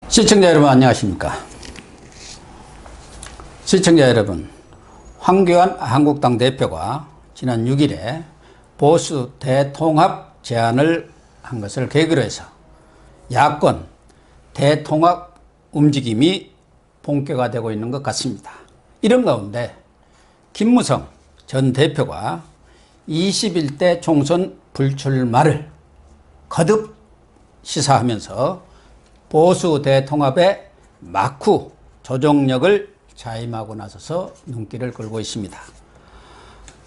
시청자 여러분 안녕하십니까. 시청자 여러분, 황교안 한국당 대표가 지난 6일에 보수 대통합 제안을 한 것을 계기로 해서 야권 대통합 움직임이 본격화되고 있는 것 같습니다. 이런 가운데 김무성 전 대표가 21대 총선 불출마를 거듭 시사하면서 보수 대통합의 막후 조정력을 자임하고 나서서 눈길을 끌고 있습니다.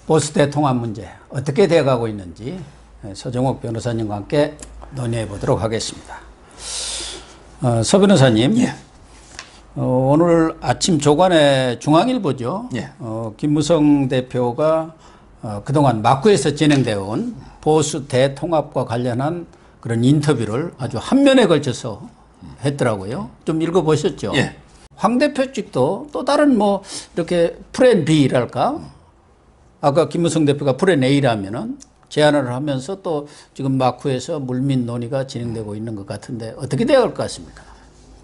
보수 대통합 문제 어떻게 되어가고 있는지 서정욱 변호사님과 함께 논의해 보도록 하겠습니다. 서 변호사님, 예. 오늘 아침 조간에 중앙일보죠. 예. 김무성 대표가 그동안 막후에서 진행되어 온 보수 대통합과 관련한 그런 인터뷰를 아주 한 면에 걸쳐서 했더라고요. 좀 읽어보셨죠? 예. 황 대표 측도 또 다른 뭐 이렇게 플랜 B랄까? 아까 김무성 대표가 플랜 A라면은 제안을 하면서 또 지금 막후에서 물밑 논의가 진행되고 있는 것 같은데 어떻게 되어갈 것 같습니까?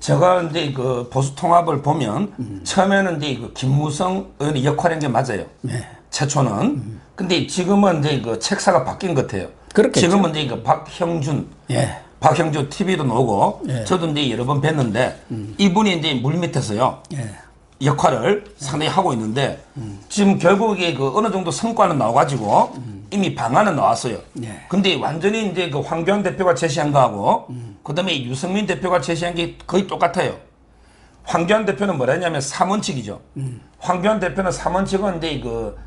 제가 이제 그 보수 통합을 보면 처음에는 이제 그 김무성 의원의 역할인 게 맞아요. 네. 최초는. 근데 지금은 이제 그 책사가 바뀐 것 같아요. 그렇겠죠. 지금은 이제 그 박형준. 예. 박형준 TV도 나오고 예. 저도 이제 여러 번 뵀는데 이분이 이제 물밑에서요. 예. 역할을 상당히 하고 있는데 지금 결국에 그 어느 정도 성과는 나와가지고 이미 방안은 나왔어요. 예. 근데 완전히 이제 그 황교안 대표가 제시한 거하고 그다음에 유승민 대표가 제시한 게 거의 똑같아요. 황교안 대표는 뭐라 했냐면 3원칙이죠. 황교안 대표는 3원칙은 이제 그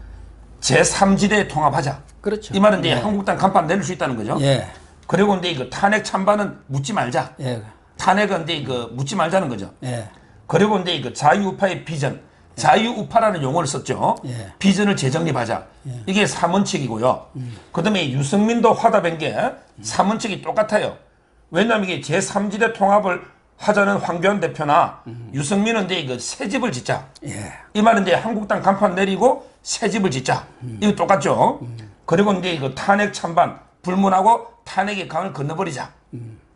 제3지대 통합하자. 그렇죠. 이 말은 이제 예. 한국당 간판 내릴 수 있다는 거죠. 예. 그리고 이제 그 탄핵 찬반은 묻지 말자. 예. 탄핵은 이제 그 묻지 말자는 거죠. 예. 그리고 이제 그 자유우파의 비전, 자유우파라는 용어를 썼죠. 예. 비전을 재정립하자. 이게 3원칙이고요. 그다음에 유승민도 화답한 게 3원칙이 똑같아요. 왜냐하면 이게 제3지대 통합을 하자는 황교안 대표나 유승민은 이제 그 새 집을 짓자. 예. 이 말은 이제 한국당 간판 내리고 새 집을 짓자. 이거 똑같죠. 그리고 이제 그 탄핵 찬반 불문하고 탄핵의 강을 건너버리자.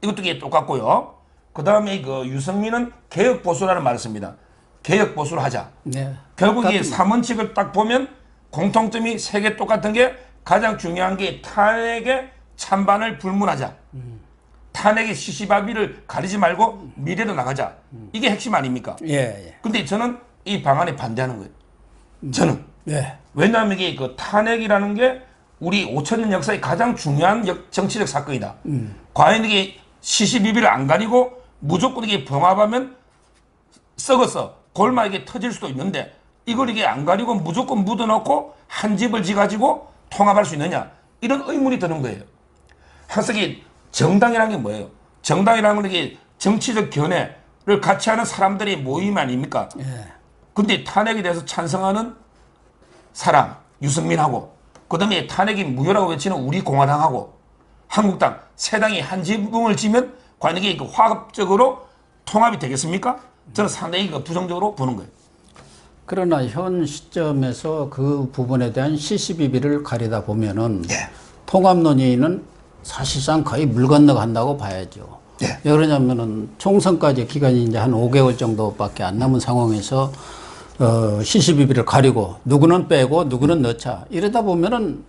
이것도 이게 똑같고요. 그 다음에 그 유승민은 개혁 보수라는 말을 씁니다. 개혁 보수를 하자. 네. 결국 이 3원칙을 딱 보면 공통점이 세 개 똑같은 게 가장 중요한 게 탄핵의 찬반을 불문하자. 탄핵의 시시바비를 가리지 말고 미래로 나가자. 이게 핵심 아닙니까? 예. 예. 근데 저는 이 방안에 반대하는 거예요. 저는. 예. 왜냐하면 이게 그 탄핵이라는 게 우리 5천년 역사의 가장 중요한 정치적 사건이다. 과연 이게 시시비비를 안 가리고 무조건 이게 봉합하면 썩어서 골마에게 터질 수도 있는데 이걸 이게 안 가리고 무조건 묻어놓고 한 집을 지가지고 통합할 수 있느냐 이런 의문이 드는 거예요. 항상 이 정당이라는 게 뭐예요? 정당이라는 건 이게 정치적 견해를 같이 하는 사람들의 모임 아닙니까? 예. 근데 탄핵에 대해서 찬성하는 사람 유승민하고 그다음에 탄핵이 무효라고 외치는 우리 공화당하고 한국당 세 당이 한 지붕을 지면 과연 이게 그 화합적으로 통합이 되겠습니까? 저는 상당히 그 부정적으로 보는 거예요. 그러나 현 시점에서 그 부분에 대한 시시비비를 가리다 보면은 예. 통합 논의는 사실상 거의 물 건너간다고 봐야죠. 예. 왜 그러냐면은 총선까지 기간이 이제 한 5개월 정도밖에 안 남은 상황에서 시시비비를 가리고 누구는 빼고 누구는 넣자 이러다 보면은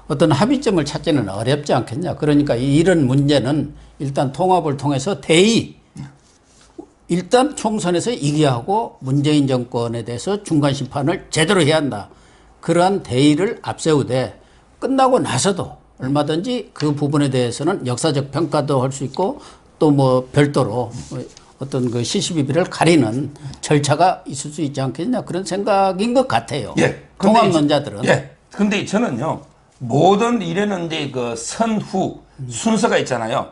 어떤 합의점을 찾지는 어렵지 않겠냐. 그러니까 이런 문제는 일단 통합을 통해서 일단 총선에서 이겨야 하고 문재인 정권에 대해서 중간 심판을 제대로 해야 한다. 그러한 대의를 앞세우되 끝나고 나서도 얼마든지 그 부분에 대해서는 역사적 평가도 할 수 있고 또 뭐 별도로 어떤 그 시시비비를 가리는 절차가 있을 수 있지 않겠냐 그런 생각인 것 같아요. 예. 통합론자들은. 예. 근데 저는요 모든 일에는 이제 그 선후 순서가 있잖아요.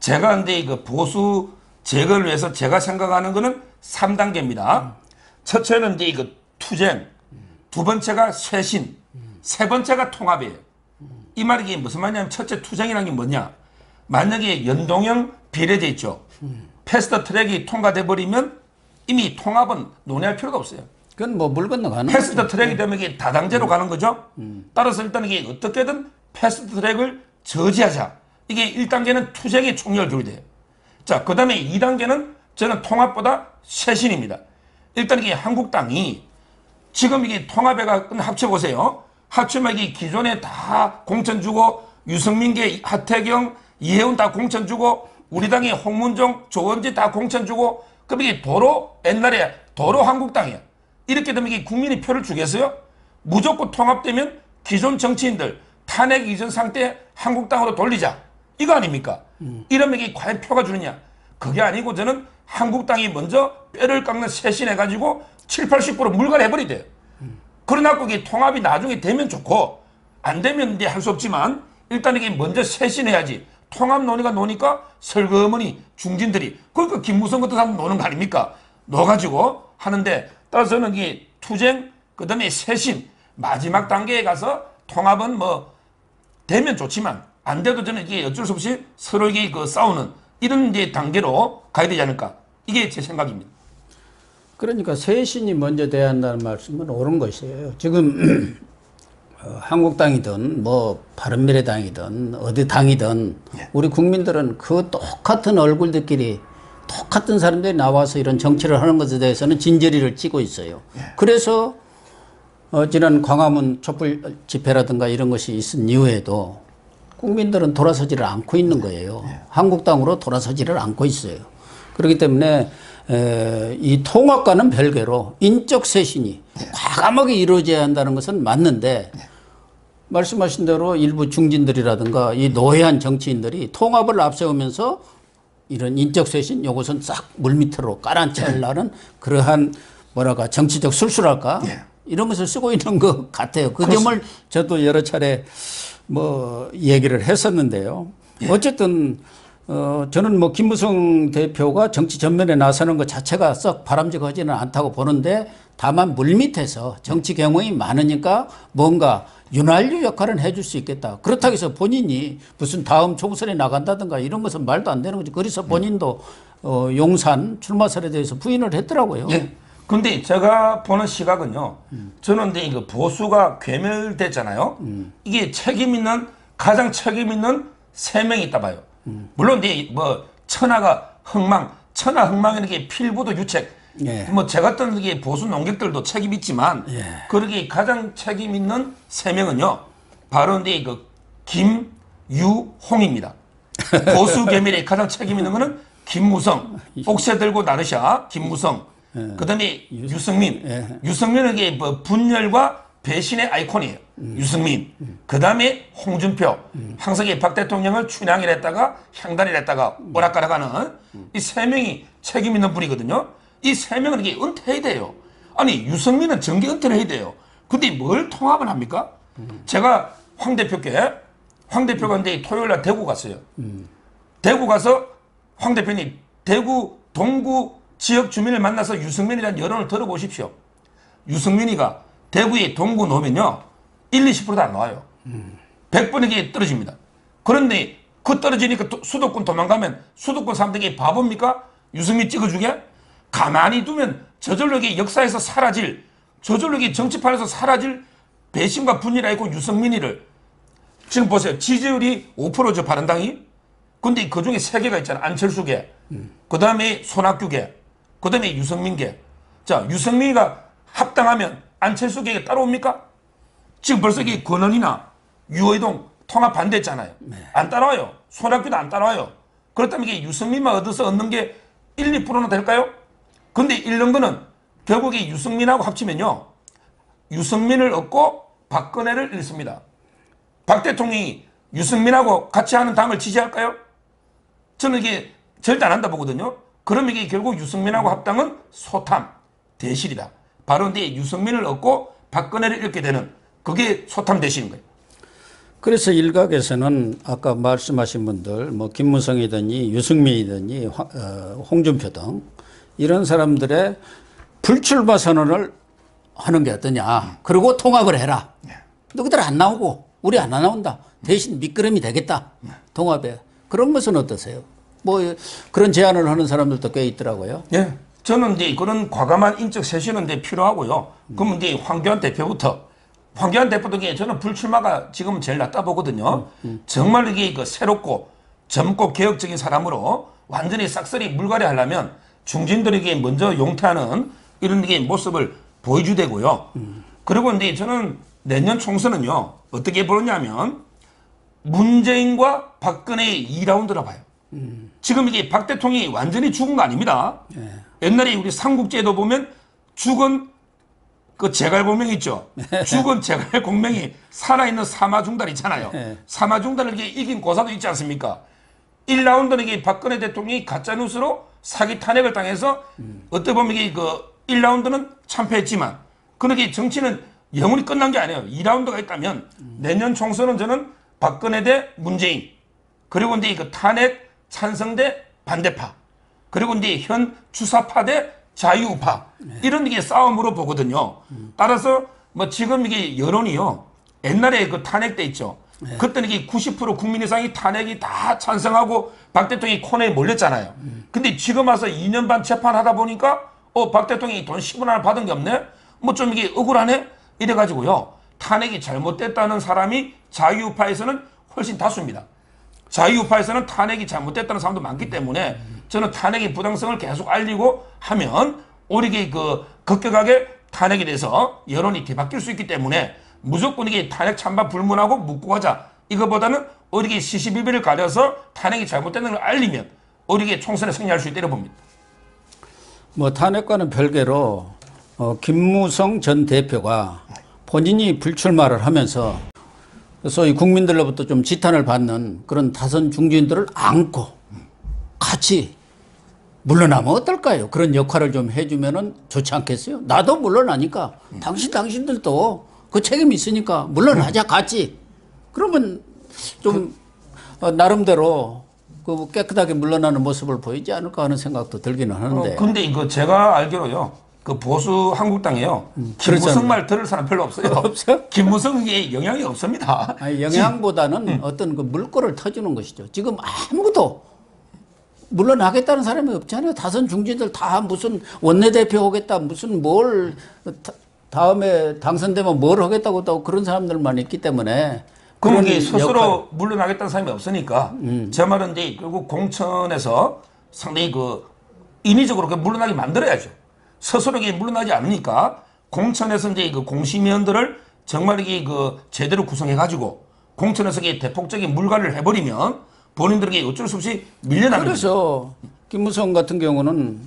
제가 이제 그 보수 제거를 위해서 제가 생각하는 거는 3단계입니다. 첫째는 이제 그 투쟁, 두 번째가 쇄신, 세 번째가 통합이에요. 이 말이 이게 무슨 말이냐면 첫째 투쟁이라는 게 뭐냐? 만약에 연동형 비례제 있죠. 패스트 트랙이 통과돼 버리면 이미 통합은 논의할 필요가 없어요. 그건 뭐 물 건너가는 패스트 트랙이 되면 이게 다당제로 가는 거죠. 따라서 일단 이게 어떻게든 패스트 트랙을 저지하자. 이게 1단계는 투쟁의 총력을 들게 돼요. 자, 그 다음에 2단계는 저는 통합보다 쇄신입니다. 일단 이게 한국당이 지금 이게 통합회가 합쳐보세요. 합치면 이게 기존에 다 공천 주고 유승민계, 하태경, 이해운 다 공천 주고 우리 당의 홍문종, 조원지 다 공천 주고 그럼 이게 도로 옛날에 도로 한국당이야. 이렇게 되면 이게 국민이 표를 주겠어요? 무조건 통합되면 기존 정치인들 탄핵 이전 상태 한국당으로 돌리자. 이거 아닙니까? 이러면 이게 과연 표가 주느냐? 그게 아니고 저는 한국당이 먼저 뼈를 깎는 쇄신해가지고 7, 80% 물갈해버리대요. 그러나 그게 통합이 나중에 되면 좋고 안 되면 이제 할 수 없지만 일단 이게 먼저 쇄신해야지. 통합 논의가 노니까 설거머니 중진들이 그러니까 김무성 같은 사람 노는 거 아닙니까? 넣어가지고 하는데 따라서 저는 이게 투쟁 그다음에 쇄신 마지막 단계에 가서 통합은 뭐 되면 좋지만 안 돼도 저는 이게 어쩔 수 없이 서로 이게 그 싸우는 이런 이제 단계로 가야 되지 않을까 이게 제 생각입니다. 그러니까 쇄신이 먼저 돼야 한다는 말씀은 옳은 것이에요. 지금 한국당이든 뭐 바른미래당이든 어디 당이든 우리 국민들은 그 똑같은 얼굴들끼리 똑같은 사람들이 나와서 이런 정치를 하는 것에 대해서는 진저리를 찌고 있어요. 그래서 지난 광화문 촛불 집회라든가 이런 것이 있은 이후에도 국민들은 돌아서지를 않고 있는 거예요. 한국당으로 돌아서지를 않고 있어요. 그렇기 때문에 이 통합과는 별개로 인적 쇄신이 과감하게 이루어져야 한다는 것은 맞는데 말씀하신 대로 일부 중진들이라든가 이 노회한 정치인들이 통합을 앞세우면서 이런 인적 쇄신 요것은 싹 물밑으로 깔아앉히려는 그러한 뭐랄까 정치적 술수랄까 이런 것을 쓰고 있는 것 같아요. 그 점을 저도 여러 차례 뭐 얘기를 했었는데요. 어쨌든 저는 뭐 김무성 대표가 정치 전면에 나서는 것 자체가 썩 바람직하지는 않다고 보는데 다만 물밑에서 정치 경험이 많으니까 뭔가 윤활유 역할은 해줄 수 있겠다. 그렇다고 해서 본인이 무슨 다음 총선에 나간다든가 이런 것은 말도 안 되는 거죠. 그래서 본인도 용산 출마설에 대해서 부인을 했더라고요. 예. 근데 제가 보는 시각은요. 저는 근데 이거 보수가 괴멸됐잖아요. 이게 가장 책임 있는 3명이 있다 봐요. 물론 이제 뭐 천하 흥망에는 게 필부도 유책. 뭐 제 같은 게 보수 농객들도 책임 있지만 그러게 가장 책임 있는 3명은요. 바로 이제 그 김유홍입니다. 보수 괴멸에 가장 책임 있는 거는 김무성, 옥새 들고 나르샤, 김무성. 그다음에 유승민. 유승민은 이게 뭐 분열과 배신의 아이콘이에요. 유승민. 그다음에 홍준표. 항상 박 대통령을 춘향을 했다가 향단을 했다가 오락가락하는 이 3명이 책임 있는 분이거든요. 이 3명은 이게 은퇴해야 돼요. 아니 유승민은 정계 은퇴를 해야 돼요. 근데 뭘 통합을 합니까? 제가 황 대표가 이제 토요일 날 대구 갔어요. 대구 가서 황 대표님 대구 동구 지역 주민을 만나서 유승민이라는 여론을 들어보십시오. 유승민이가 대구에 동구 놓으면요 1, 20%도 안 나와요. 100번에게 떨어집니다. 그런데 그 떨어지니까 수도권 도망가면 수도권 사람들이 바보입니까? 유승민 찍어주게? 가만히 두면 저절로 이게 역사에서 사라질, 저절로 이게 정치판에서 사라질 배신과 분열이 있고 유승민이를 지금 보세요. 지지율이 5%죠 바른당이. 근데 그 중에 3개가 있잖아. 안철수계, 그 다음에 손학규계, 그 다음에 유승민계. 자, 유승민이가 합당하면 안철수계가 따라옵니까? 지금 벌써 이게 권은희나 유의동 통합 반대했잖아요. 안 따라와요. 손학규도 안 따라와요. 그렇다면 이게 유승민만 얻는 게 1, 2%나 될까요? 근데 잃는 거는 결국에 유승민하고 합치면요. 유승민을 얻고 박근혜를 잃습니다. 박 대통령이 유승민하고 같이 하는 당을 지지할까요? 저는 이게 절대 안 한다 보거든요. 그럼 이게 결국 유승민하고 합당은 소탐, 대실이다. 바로 근데 유승민을 얻고 박근혜를 잃게 되는 그게 소탐 대실인 거예요. 그래서 일각에서는 아까 말씀하신 분들 뭐 김무성이든지 유승민이든지 홍준표 등 이런 사람들의 불출마 선언을 하는 게 어떠냐. 그리고 통합을 해라. 너희들 안 나오고 우리 안 나온다. 대신 미끄럼이 되겠다. 통합에. 그런 것은 어떠세요? 뭐 그런 제안을 하는 사람들도 꽤 있더라고요. 예. 저는 이제 그런 과감한 인적 쇄신은 이제 필요하고요. 그러면 이제 황교안 대표부터 저는 불출마가 지금 제일 낫다 보거든요. 정말 이게 그 새롭고 젊고 개혁적인 사람으로 완전히 싹쓸이 물갈이 하려면 중진들에게 먼저 용퇴하는 이런 게 모습을 보여주되고요. 그리고 이제 저는 내년 총선은요, 어떻게 보느냐면 문재인과 박근혜의 2라운드라 봐요. 지금 이게 박 대통령이 완전히 죽은 거 아닙니다. 옛날에 우리 삼국지에도 보면 죽은 그 제갈공명 있죠. 죽은 제갈공명이 살아있는 사마중단 있잖아요. 사마중단을 이렇게 이긴 고사도 있지 않습니까? 1라운드는 이게 박근혜 대통령이 가짜뉴스로 사기 탄핵을 당해서 어떻게 보면 이게 그 1라운드는 참패했지만 그렇게 정치는 영원히 끝난 게 아니에요. 2라운드가 있다면 내년 총선은 저는 박근혜 대 문재인 그리고 이제 그 탄핵 찬성 대 반대파 그리고 이제 현 주사파 대 자유우파 이런 게 싸움으로 보거든요. 따라서 뭐 지금 이게 여론이요. 옛날에 그 탄핵 때 있죠. 그때는 이게 90% 국민 이상이 탄핵이 다 찬성하고 박 대통령이 코너에 몰렸잖아요. 근데 지금 와서 2년 반 재판하다 보니까 박 대통령이 돈 10원 하나 받은 게 없네? 뭐 좀 이게 억울하네? 이래가지고요. 탄핵이 잘못됐다는 사람이 자유우파에서는 훨씬 다수입니다. 자유우파에서는 탄핵이 잘못됐다는 사람도 많기 때문에 저는 탄핵의 부당성을 계속 알리고 하면 오히려 그 급격하게 탄핵에 대해서 여론이 뒤바뀔 수 있기 때문에 무조건 이게 탄핵 찬반 불문하고 묻고 가자. 이거보다는 오히려 시시비비를 가려서 탄핵이 잘못된 걸 알리면 오히려 총선에 승리할 수 있다고 봅니다. 뭐 탄핵과는 별개로 김무성 전 대표가 본인이 불출마를 하면서 소위 국민들로부터 좀 지탄을 받는 그런 다선 중진들을 안고 같이 물러나면 어떨까요? 그런 역할을 좀 해주면은 좋지 않겠어요? 나도 물러나니까 당신들도 그 책임이 있으니까 물러나자 같이. 그러면 좀 나름대로 그 깨끗하게 물러나는 모습을 보이지 않을까 하는 생각도 들기는 하는데. 근데 이거 제가 알기로요. 그 보수 한국당에요. 김무성 말 들을 사람 별로 없어요. 없어요? 김무성에 영향이 없습니다. 아니, 영향보다는 어떤 그 물꼬를 터주는 것이죠. 지금 아무도 물러나겠다는 사람이 없잖아요. 다선 중진들 다 무슨 원내대표 오겠다, 무슨 뭘 다음에 당선되면 뭘 하겠다고 또 그런 사람들만 있기 때문에. 그런 게 스스로 물러나겠다는 사람이 없으니까 제 말은 이제 결국 공천에서 상당히 그 인위적으로 물러나게 만들어야죠. 스스로 물러나지 않으니까 공천에서 이제 그 공심위원들을 정말 이게 그 제대로 구성해가지고 공천에서 대폭적인 물갈이를 해버리면 본인들에게 어쩔 수 없이 밀려납니다. 그래서 김무성 같은 경우는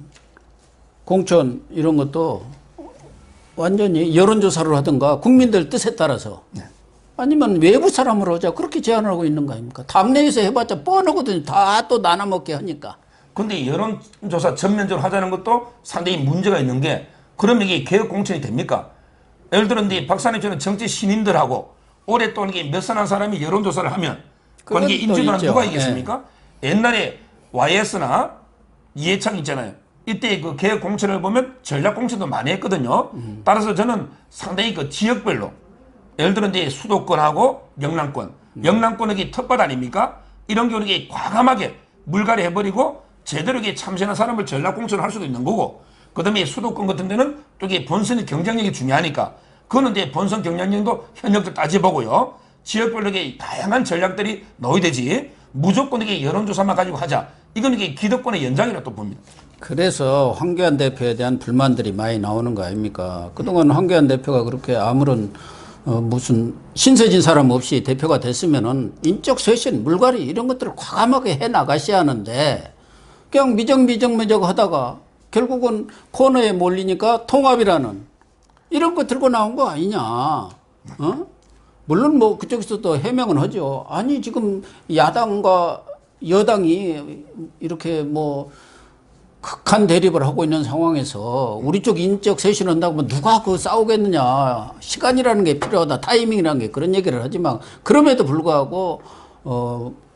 공천 이런 것도 완전히 여론조사를 하든가 국민들 뜻에 따라서 아니면 외부 사람으로 하자 그렇게 제안을 하고 있는 거 아닙니까? 당내에서 해봤자 뻔하거든요. 다 또 나눠먹게 하니까. 근데 여론조사 전면적으로 하자는 것도 상당히 문제가 있는 게 그럼 이게 개혁 공천이 됩니까? 예를 들어 이제 박사님처럼 정치 신인들하고 오랫동안 몇 선 한 사람이 여론조사를 하면 그건 이게 인지도는 누가 이겠습니까? 옛날에 YS나 이해창 있잖아요. 이때 그 개혁 공천을 보면 전략 공천도 많이 했거든요. 따라서 저는 상당히 그 지역별로 예를 들어 이제 수도권하고 영남권, 영남권이 텃밭 아닙니까? 이런 경우는 과감하게 물갈이 해버리고 제대로 참신한 사람을 전략 공천을 할 수도 있는 거고, 그 다음에 수도권 같은 데는 또 본선의 경쟁력이 중요하니까 그거는 이제 본선 경쟁력도 현역들 따져보고요. 지역별로 다양한 전략들이 넣어야 되지. 무조건 여론조사만 가지고 하자. 이건 기득권의 연장이라 또 봅니다. 그래서 황교안 대표에 대한 불만들이 많이 나오는 거 아닙니까? 그동안 황교안 대표가 그렇게 아무런 무슨 신세진 사람 없이 대표가 됐으면은 인적 쇄신, 물갈이 이런 것들을 과감하게 해 나가셔야 하는데 그냥 미적 하다가 결국은 코너에 몰리니까 통합이라는 이런 거 들고 나온 거 아니냐. 물론 뭐 그쪽에서도 해명은 하죠. 아니 지금 야당과 여당이 이렇게 뭐 극한 대립을 하고 있는 상황에서 우리 쪽 인적 쇄신을 한다고 하면 누가 그 싸우겠느냐. 시간이라는 게 필요하다. 타이밍이라는 게 그런 얘기를 하지만 그럼에도 불구하고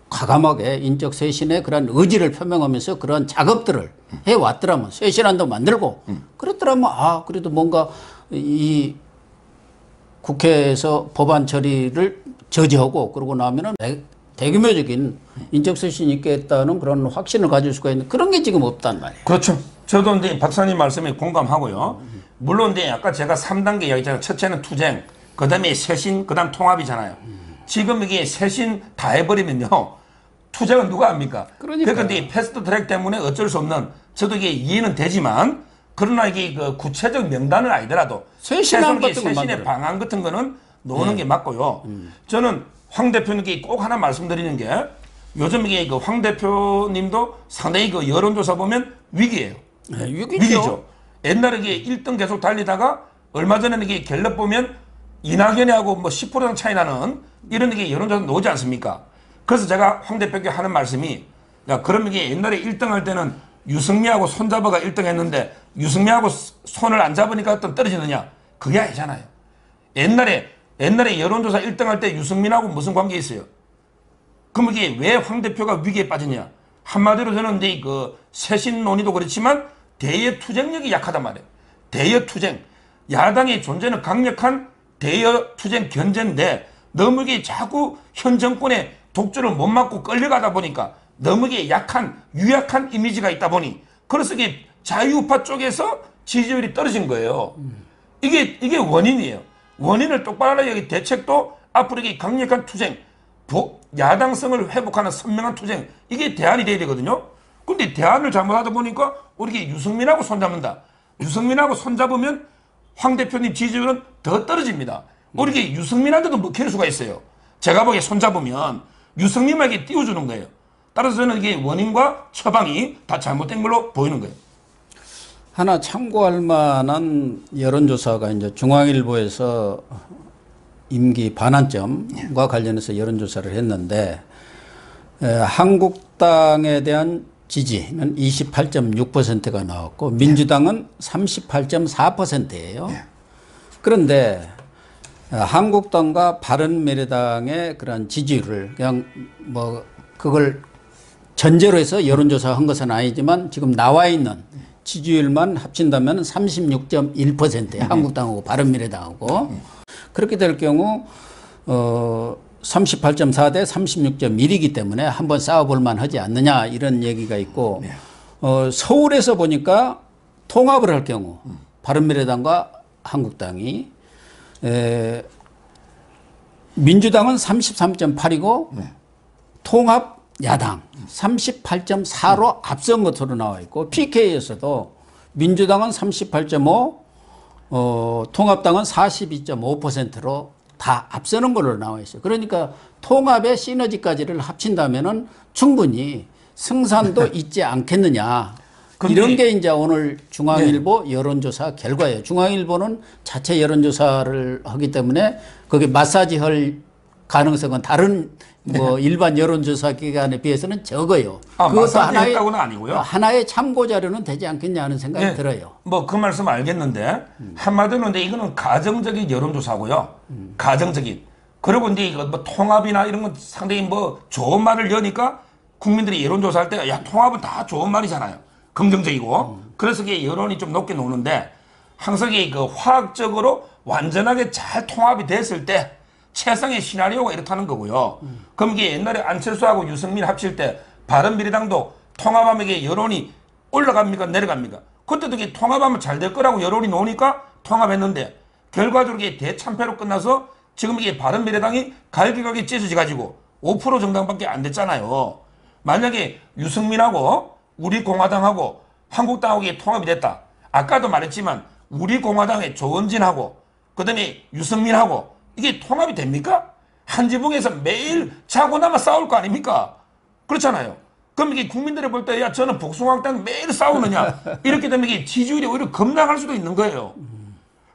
과감하게 인적 쇄신의 그런 의지를 표명하면서 그런 작업들을 해왔더라면 쇄신안도 만들고 그랬더라면 그래도 뭔가 이 국회에서 법안 처리를 저지하고 그러고 나면은 대규모적인 인적 쇄신이 있겠다는 그런 확신을 가질 수가 있는 그런 게 지금 없단 말이에요. 그렇죠. 저도 이제 박사님 말씀에 공감하고요. 물론 이제 아까 제가 3단계 이야기했잖아요. 첫째는 투쟁, 그 다음에 쇄신, 그 다음 통합이잖아요. 지금 이게 쇄신 다 해버리면요. 투쟁은 누가 합니까? 그러니까요. 그러니까 이 패스트 트랙 때문에 어쩔 수 없는 저도 이게 이해는 되지만 그러나 이게 그 구체적 명단은 아니더라도 쇄신안 같은 거 쇄신의 만들어요. 방안 같은 거는 놓는 게 맞고요. 저는 황 대표님께 꼭 하나 말씀드리는 게 요즘 이게 그 황 대표님도 상당히 그 여론조사 보면 위기예요. 네, 위기죠. 옛날에 이게 1등 계속 달리다가 얼마 전에는 이게 갤럽 보면 이낙연이하고 뭐 10% 차이 나는 이런 게 여론조사 나오지 않습니까? 그래서 제가 황 대표께 하는 말씀이 야, 그럼 이게 옛날에 1등 할 때는 유승민하고 손잡아가 1등 했는데 유승민하고 손을 안 잡으니까 어떤 떨어지느냐? 그게 아니잖아요. 옛날에 여론조사 1등 할 때 유승민하고 무슨 관계 있어요? 그럼 이게 왜 황 대표가 위기에 빠지냐? 한마디로 저는 이제 그 쇄신 논의도 그렇지만 대여 투쟁력이 약하단 말이에요. 대여 투쟁. 야당의 존재는 강력한 대여 투쟁 견제인데 너무 이게 자꾸 현 정권의 독주를 못 막고 끌려가다 보니까 너무 이게 유약한 이미지가 있다 보니 그래서 이게 자유우파 쪽에서 지지율이 떨어진 거예요. 이게 원인이에요. 원인을 똑바로 알아야 여기 대책도 앞으로 이게 강력한 투쟁, 야당성을 회복하는 선명한 투쟁 이게 대안이 돼야 되거든요. 근데 대안을 잘못하다 보니까 우리 유승민하고 손잡는다. 유승민하고 손잡으면 황 대표님 지지율은 더 떨어집니다. 우리 유승민한테도 먹힐 수가 있어요. 제가 보기에 손잡으면 유승민에게 띄워주는 거예요. 따라서 저는 이게 원인과 처방이 다 잘못된 걸로 보이는 거예요. 하나 참고할 만한 여론조사가 이제 중앙일보에서 임기 반환점과 관련해서 여론조사를 했는데 한국당에 대한 지지는 28.6%가 나왔고 민주당은 38.4%예요. 그런데 한국당과 바른미래당의 그런 지지율을 그냥 뭐 그걸 전제로 해서 여론조사 한 것은 아니지만 지금 나와 있는 지지율만 합친다면 36.1%예요. 한국당하고 바른미래당하고. 그렇게 될 경우 38.4 대 36.1이기 때문에 한번 싸워볼 만하지 않느냐 이런 얘기가 있고 서울에서 보니까 통합을 할 경우 바른미래당과 한국당이 민주당은 33.8이고 통합 야당 38.4로 앞선 것으로 나와 있고 PK에서도 민주당은 38.5 통합당은 42.5%로 다 앞서는 걸로 나와 있어요. 그러니까 통합의 시너지까지를 합친다면은 충분히 승산도 있지 않겠느냐. 이런 게 이제 오늘 중앙일보 여론조사 결과예요. 중앙일보는 자체 여론조사를 하기 때문에 거기 마사지 할 가능성은 다른 뭐 일반 여론조사 기관에 비해서는 적어요. 그것도 하나의 효과는 아니고요. 하나의 참고 자료는 되지 않겠냐 하는 생각이 들어요. 뭐 그 말씀 알겠는데 한마디로 근데 이거는 가정적인 여론조사고요. 가정적인. 그리고 이제 이거 뭐 통합이나 이런 건 상당히 뭐 좋은 말을 여니까 국민들이 여론조사할 때 야 통합은 다 좋은 말이잖아요. 긍정적이고. 그래서 이게 여론이 좀 높게 노는데 항상 이 그 화학적으로 완전하게 잘 통합이 됐을 때 최상의 시나리오가 이렇다는 거고요. 그럼 이게 옛날에 안철수하고 유승민 합칠 때 바른미래당도 통합하면 이게 여론이 올라갑니까 내려갑니까? 그때도 이게 통합하면 잘 될 거라고 여론이 나오니까 통합했는데 결과적으로 이게 대참패로 끝나서 지금 이게 바른미래당이 갈기갈기 찢어져 가지고 5% 정당밖에 안 됐잖아요. 만약에 유승민하고 우리 공화당하고 한국당하고 이게 통합이 됐다. 아까도 말했지만 우리 공화당의 조원진하고 그다음에 유승민하고 이게 통합이 됩니까? 한 지붕에서 매일 자고 나면 싸울 거 아닙니까? 그렇잖아요. 그럼 이게 국민들이 볼 때 야 저는 복숭아학당 매일 싸우느냐 이렇게 되면 이게 지지율이 오히려 급락할 수도 있는 거예요.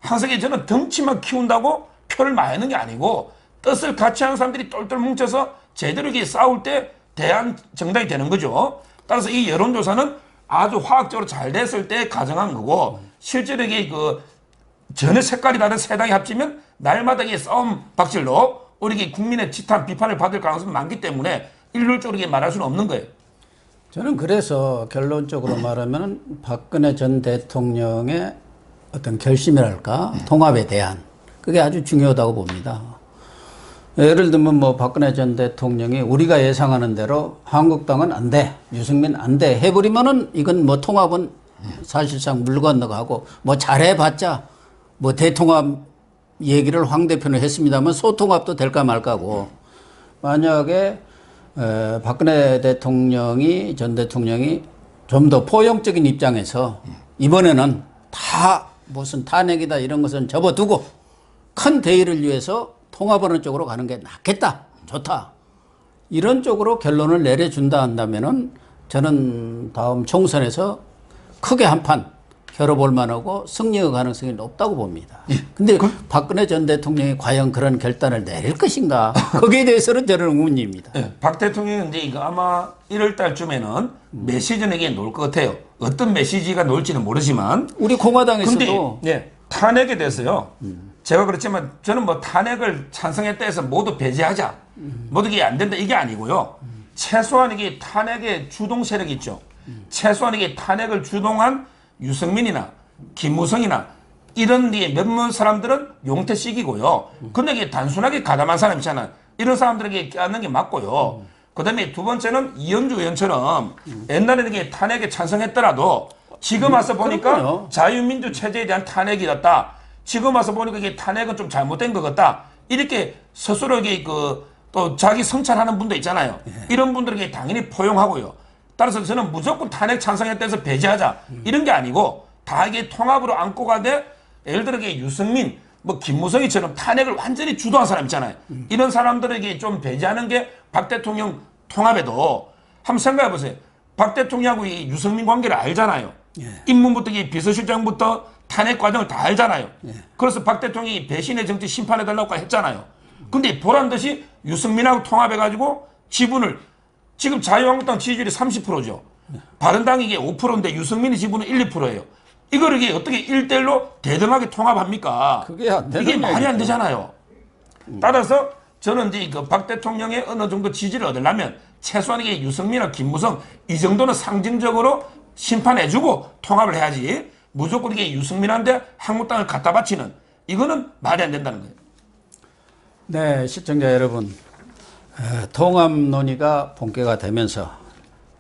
항상 저는 덩치만 키운다고 표를 많이 하는 게 아니고 뜻을 같이 하는 사람들이 똘똘 뭉쳐서 제대로 이게 싸울 때 대한 정당이 되는 거죠. 따라서 이 여론조사는 아주 화학적으로 잘 됐을 때 가정한 거고 실제로 이게 그 전혀 색깔이 다른 세 당이 합치면 날마다 이게 싸움 박질로 우리 국민의 지탄 비판을 받을 가능성이 많기 때문에 일률적으로 이게 말할 수는 없는 거예요. 저는 그래서 결론적으로 말하면 박근혜 전 대통령의 어떤 결심이랄까 통합에 대한 그게 아주 중요하다고 봅니다. 예를 들면 뭐 박근혜 전 대통령이 우리가 예상하는 대로 한국당은 안 돼, 유승민 안 돼 해버리면은 이건 뭐 통합은 사실상 물 건너가고 뭐 잘해봤자 뭐 대통합 얘기를 황 대표는 했습니다만 소통합도 될까 말까고 만약에 박근혜 대통령이 전 대통령이 좀 더 포용적인 입장에서 이번에는 다 무슨 탄핵이다 이런 것은 접어두고 큰 대의를 위해서 통합하는 쪽으로 가는 게 낫겠다. 좋다. 이런 쪽으로 결론을 내려준다 한다면은 저는 다음 총선에서 크게 한판 겨뤄볼 만하고 승리의 가능성이 높다고 봅니다. 근데 박근혜 전 대통령이 과연 그런 결단을 내릴 것인가? 거기에 대해서는 저는 의문입니다. 네, 박 대통령은 이제 이거 아마 1월 달쯤에는 메시지에게 놓을 것 같아요. 어떤 메시지가 놓을지는 모르지만. 우리 공화당에서도 근데 탄핵에 대해서요. 제가 그렇지만 저는 뭐 탄핵을 찬성했다 해서 모두 배제하자. 모두 이게 안 된다 이게 아니고요. 최소한 이게 탄핵의 주동 세력이 있죠. 최소한 이게 탄핵을 주동한 유승민이나 김무성이나 이런 몇몇 사람들은 용태식이고요. 근데 이게 단순하게 가담한 사람 있잖아요. 이런 사람들에게 껴안는 게 맞고요. 그 다음에 두 번째는 이현주 의원처럼 옛날에는 이게 탄핵에 찬성했더라도 지금 와서 보니까 그렇군요. 자유민주 체제에 대한 탄핵이었다. 지금 와서 보니까 이게 탄핵은 좀 잘못된 것 같다. 이렇게 스스로에게 또 자기 성찰하는 분도 있잖아요. 이런 분들에게 당연히 포용하고요. 따라서 저는 무조건 탄핵 찬성했다 해서 배제하자. 이런 게 아니고 다 이게 통합으로 안고 가되 예를 들어 유승민, 뭐 김무성이처럼 탄핵을 완전히 주도한 사람 있잖아요. 이런 사람들에게 좀 배제하는 게 박 대통령 통합에도 한번 생각해 보세요. 박 대통령하고 이 유승민 관계를 알잖아요. 입문부터 비서실장부터 탄핵 과정을 다 알잖아요. 그래서 박 대통령이 배신의 정치 심판해달라고 했잖아요. 근데 보란 듯이 유승민하고 통합해가지고 지분을 지금 자유한국당 지지율이 30%죠. 바른당이 이게 5%인데 유승민의 지분은 1, 2%예요. 이걸 이게 어떻게 1대1로 대등하게 통합합니까? 그게 안 되는 이게 말이 안 얘기죠. 되잖아요. 따라서 저는 이제 박 대통령의 어느 정도 지지를 얻으려면 최소한 이게 유승민이나 김무성 이 정도는 상징적으로 심판해주고 통합을 해야지 무조건 이게 유승민한테 한국당을 갖다 바치는 이거는 말이 안 된다는 거예요. 네, 시청자 여러분. 통합 논의가 본격화 되면서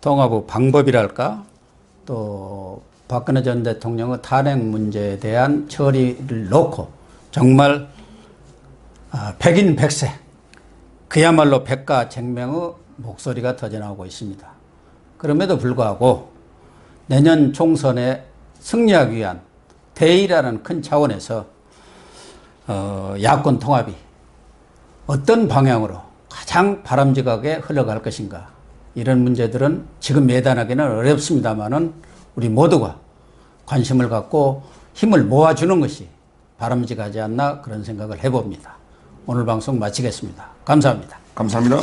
통합의 방법이랄까 또 박근혜 전 대통령의 탄핵 문제에 대한 처리를 놓고 정말 백인백세 그야말로 백가쟁명의 목소리가 터져나오고 있습니다. 그럼에도 불구하고 내년 총선에 승리하기 위한 대의라는 큰 차원에서 야권 통합이 어떤 방향으로 가장 바람직하게 흘러갈 것인가 이런 문제들은 지금 예단하기는 어렵습니다만은 우리 모두가 관심을 갖고 힘을 모아주는 것이 바람직하지 않나 그런 생각을 해봅니다. 오늘 방송 마치겠습니다. 감사합니다. 감사합니다.